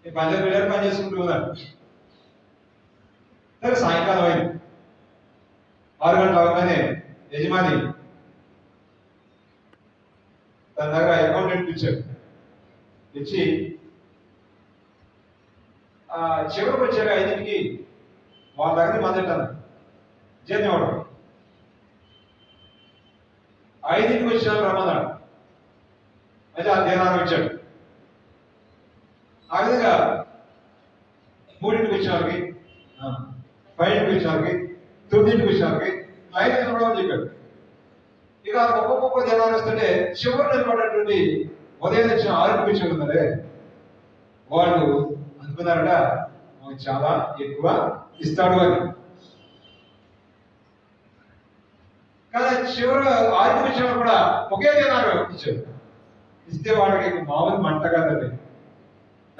పంచాయతీ బిడ్డలు పని చేసుకుంటూ ఉన్నారు. సరే సాయంకాలం అయింది. 6 గంటలు అవగానే యజమాని తన దగ్గర అకౌంటెంట్ ఇచ్చాడు. ఇచ్చి చివరికి వచ్చాక 5కి వాళ్ళ దగ్గర మొదలెట్టాను జీతం ఇవ్వడం. 5కి వచ్చిన రమ్మన్నాడు. అయితే ఆ దేనాన్ని ఇచ్చాడు. ఆ విధంగా 3కి వచ్చిన వాళ్ళకి, 5కి వచ్చిన వాళ్ళకి, 9కి వచ్చిన వాళ్ళకి లైన్ నిలబడమని చెప్పాడు. ఇక ఒక్కొక్క దేనాన్ని వస్తుంటే చివరి నిలబడినటువంటి ఉదయం వచ్చిన 6కి వచ్చి ఉన్నారే వాళ్ళు అనుకున్నారట చాలా ఎక్కువ ఇస్తాడు అని. కానీ చివరి 6కి వచ్చిన కూడా ఒకే దేనాన్ని ఇచ్చాడు. ఇస్తే వాళ్ళకి మామూలు మంట కాదండి.